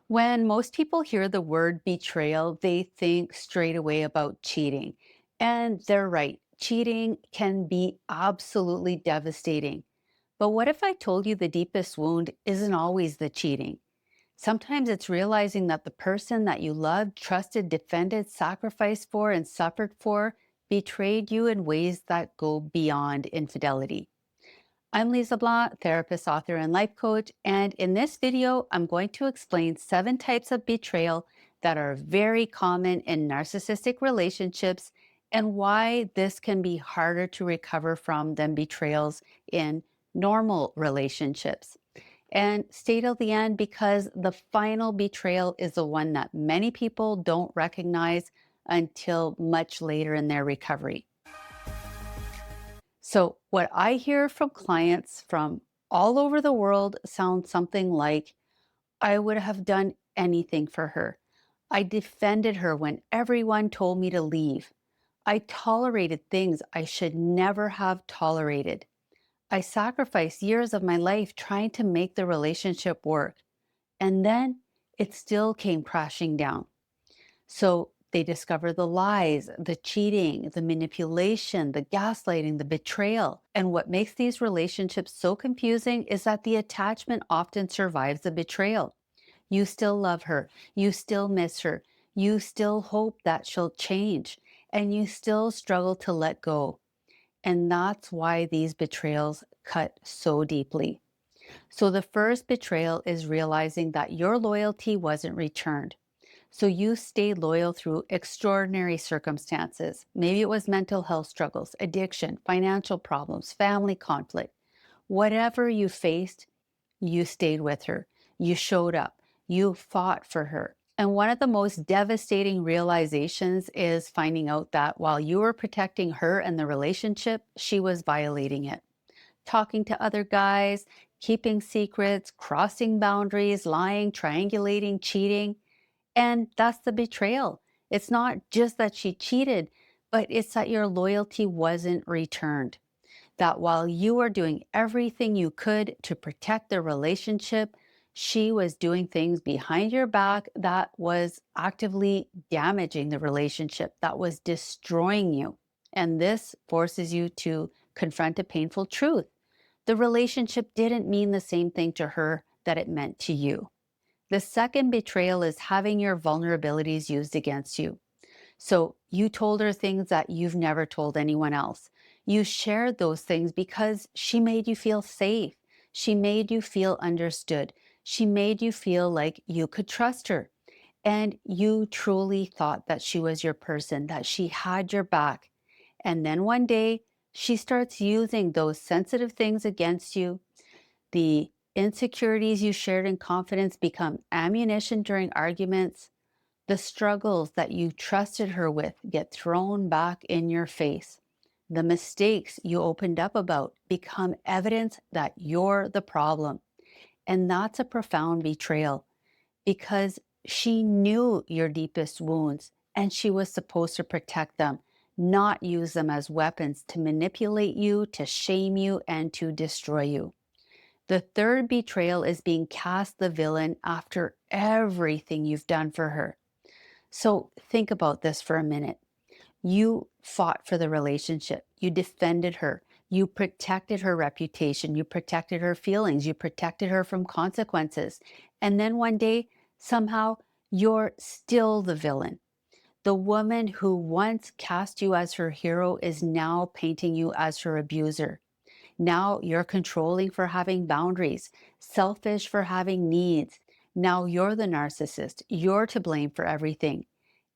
When most people hear the word betrayal, they think straight away about cheating. And they're right. Cheating can be absolutely devastating. But what if I told you the deepest wound isn't always the cheating? Sometimes it's realizing that the person that you loved, trusted, defended, sacrificed for, and suffered for betrayed you in ways that go beyond infidelity. I'm Lise Leblanc, therapist, author, and life coach. And in this video, I'm going to explain 7 types of betrayal that are very common in narcissistic relationships and why this can be harder to recover from than betrayals in normal relationships. And stay till the end because the final betrayal is the one that many people don't recognize until much later in their recovery. So, what I hear from clients from all over the world sounds something like, I would have done anything for her. I defended her when everyone told me to leave. I tolerated things I should never have tolerated. I sacrificed years of my life trying to make the relationship work. And then it still came crashing down. So they discover the lies, the cheating, the manipulation, the gaslighting, the betrayal. And what makes these relationships so confusing is that the attachment often survives the betrayal. You still love her, you still miss her, you still hope that she'll change, and you still struggle to let go. And that's why these betrayals cut so deeply. So the first betrayal is realizing that your loyalty wasn't returned. So you stayed loyal through extraordinary circumstances. Maybe it was mental health struggles, addiction, financial problems, family conflict. Whatever you faced, you stayed with her. You showed up. You fought for her. And one of the most devastating realizations is finding out that while you were protecting her and the relationship, she was violating it. Talking to other guys, keeping secrets, crossing boundaries, lying, triangulating, cheating. And that's the betrayal. It's not just that she cheated, but it's that your loyalty wasn't returned. That while you were doing everything you could to protect the relationship, she was doing things behind your back that was actively damaging the relationship, that was destroying you. And this forces you to confront a painful truth. The relationship didn't mean the same thing to her that it meant to you. The second betrayal is having your vulnerabilities used against you. So you told her things that you've never told anyone else. You shared those things because she made you feel safe. She made you feel understood. She made you feel like you could trust her. And you truly thought that she was your person, that she had your back. And then one day, she starts using those sensitive things against you. The insecurities you shared in confidence become ammunition during arguments. The struggles that you trusted her with get thrown back in your face. The mistakes you opened up about become evidence that you're the problem. And that's a profound betrayal because she knew your deepest wounds and she was supposed to protect them, not use them as weapons to manipulate you, to shame you, and to destroy you. The third betrayal is being cast the villain after everything you've done for her. So think about this for a minute. You fought for the relationship. You defended her. You protected her reputation. You protected her feelings. You protected her from consequences. And then one day, somehow, you're still the villain. The woman who once cast you as her hero is now painting you as her abuser. Now you're controlling for having boundaries, selfish for having needs. Now you're the narcissist. You're to blame for everything.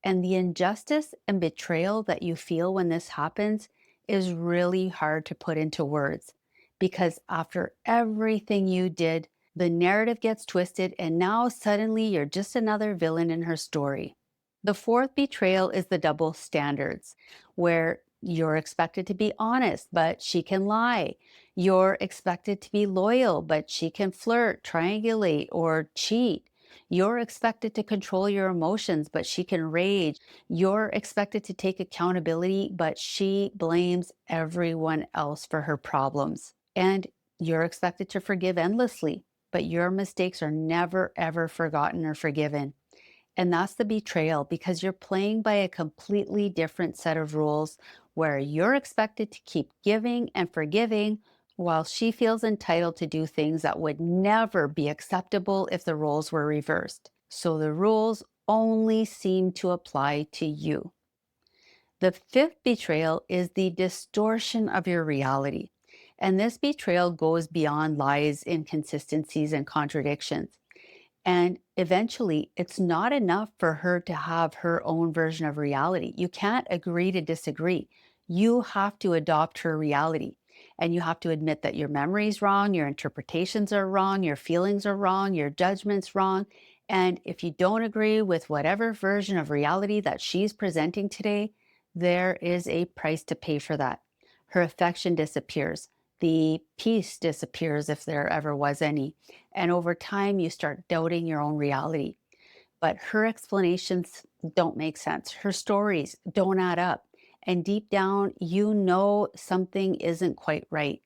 And the injustice and betrayal that you feel when this happens is really hard to put into words because after everything you did, the narrative gets twisted and now suddenly you're just another villain in her story. The fourth betrayal is the double standards, where you're expected to be honest, but she can lie. You're expected to be loyal, but she can flirt, triangulate, or cheat. You're expected to control your emotions, but she can rage. You're expected to take accountability, but she blames everyone else for her problems. And you're expected to forgive endlessly, but your mistakes are never, ever forgotten or forgiven. And that's the betrayal because you're playing by a completely different set of rules where you're expected to keep giving and forgiving while she feels entitled to do things that would never be acceptable if the roles were reversed. So the rules only seem to apply to you. The fifth betrayal is the distortion of your reality. And this betrayal goes beyond lies, inconsistencies, and contradictions. And eventually, it's not enough for her to have her own version of reality. You can't agree to disagree. You have to adopt her reality. And you have to admit that your memory's wrong, your interpretations are wrong, your feelings are wrong, your judgment's wrong. And if you don't agree with whatever version of reality that she's presenting today, there is a price to pay for that. Her affection disappears. The peace disappears if there ever was any. And over time, you start doubting your own reality. But her explanations don't make sense. Her stories don't add up. And deep down, you know something isn't quite right.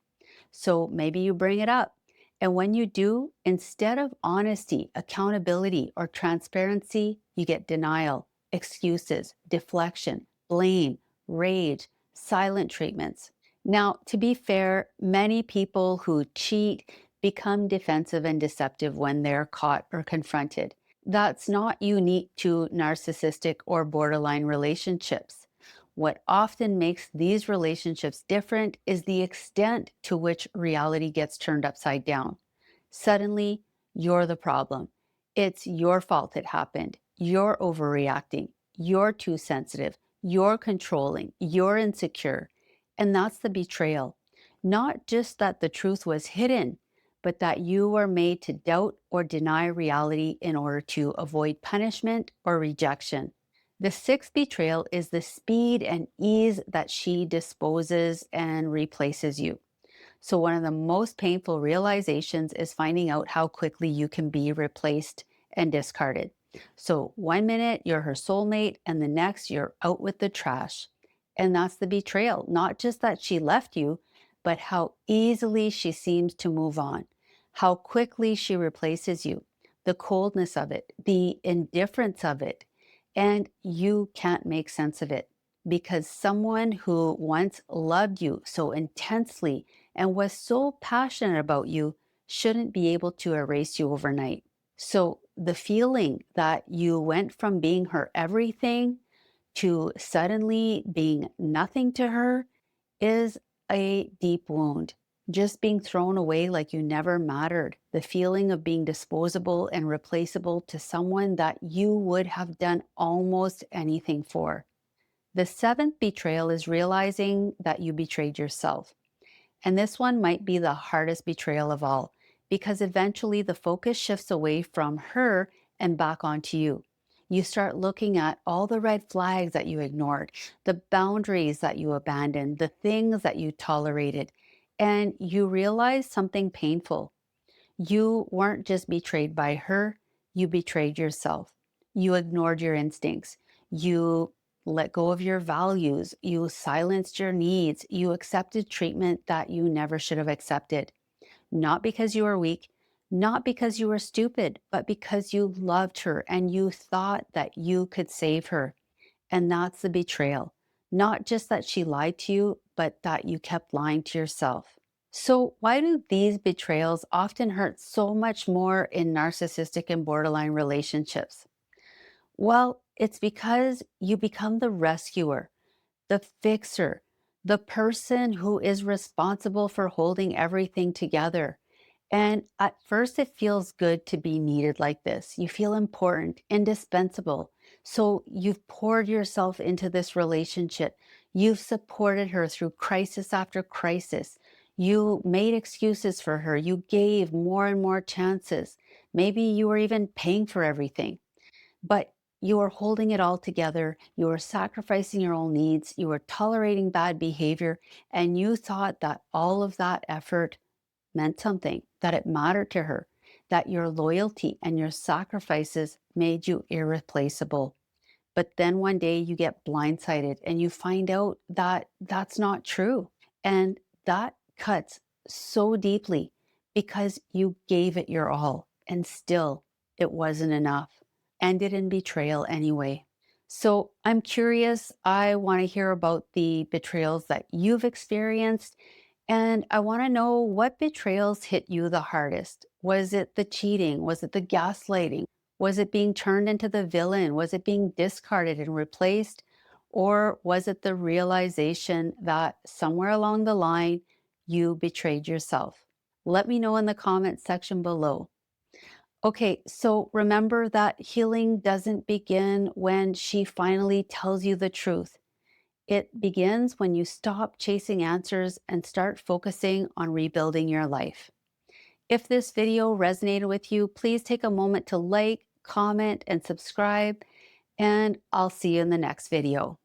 So maybe you bring it up. And when you do, instead of honesty, accountability, or transparency, you get denial, excuses, deflection, blame, rage, silent treatments. Now, to be fair, many people who cheat become defensive and deceptive when they're caught or confronted. That's not unique to narcissistic or borderline relationships. What often makes these relationships different is the extent to which reality gets turned upside down. Suddenly, you're the problem. It's your fault it happened. You're overreacting. You're too sensitive. You're controlling. You're insecure. And that's the betrayal. Not just that the truth was hidden, but that you were made to doubt or deny reality in order to avoid punishment or rejection. The sixth betrayal is the speed and ease that she disposes and replaces you. So, one of the most painful realizations is finding out how quickly you can be replaced and discarded. So, one minute you're her soulmate, and the next you're out with the trash. And that's the betrayal, not just that she left you, but how easily she seems to move on, how quickly she replaces you, the coldness of it, the indifference of it. And you can't make sense of it because someone who once loved you so intensely and was so passionate about you shouldn't be able to erase you overnight. So the feeling that you went from being her everything to suddenly being nothing to her is a deep wound. Just being thrown away like you never mattered. The feeling of being disposable and replaceable to someone that you would have done almost anything for. The seventh betrayal is realizing that you betrayed yourself. And this one might be the hardest betrayal of all, because eventually the focus shifts away from her and back onto you. You start looking at all the red flags that you ignored, the boundaries that you abandoned, the things that you tolerated, and you realize something painful. You weren't just betrayed by her, you betrayed yourself. You ignored your instincts. You let go of your values. You silenced your needs. You accepted treatment that you never should have accepted. Not because you were weak, not because you were stupid, but because you loved her and you thought that you could save her. And that's the betrayal. Not just that she lied to you, but that you kept lying to yourself. So, why do these betrayals often hurt so much more in narcissistic and borderline relationships? Well, it's because you become the rescuer, the fixer, the person who is responsible for holding everything together. And at first, it feels good to be needed like this. You feel important, indispensable. So you've poured yourself into this relationship. You've supported her through crisis after crisis. You made excuses for her. You gave more and more chances. Maybe you were even paying for everything. But you are holding it all together. You are sacrificing your own needs. You are tolerating bad behavior. And you thought that all of that effort meant something, that it mattered to her, that your loyalty and your sacrifices made you irreplaceable. But then one day you get blindsided and you find out that that's not true. And that cuts so deeply because you gave it your all and still it wasn't enough. Ended in betrayal anyway. So I'm curious. I want to hear about the betrayals that you've experienced. And I want to know, what betrayals hit you the hardest? Was it the cheating? Was it the gaslighting? Was it being turned into the villain? Was it being discarded and replaced? Or was it the realization that somewhere along the line you betrayed yourself? Let me know in the comment section below. Okay, so remember that healing doesn't begin when she finally tells you the truth. It begins when you stop chasing answers and start focusing on rebuilding your life. If this video resonated with you, please take a moment to like, comment, and subscribe, and I'll see you in the next video.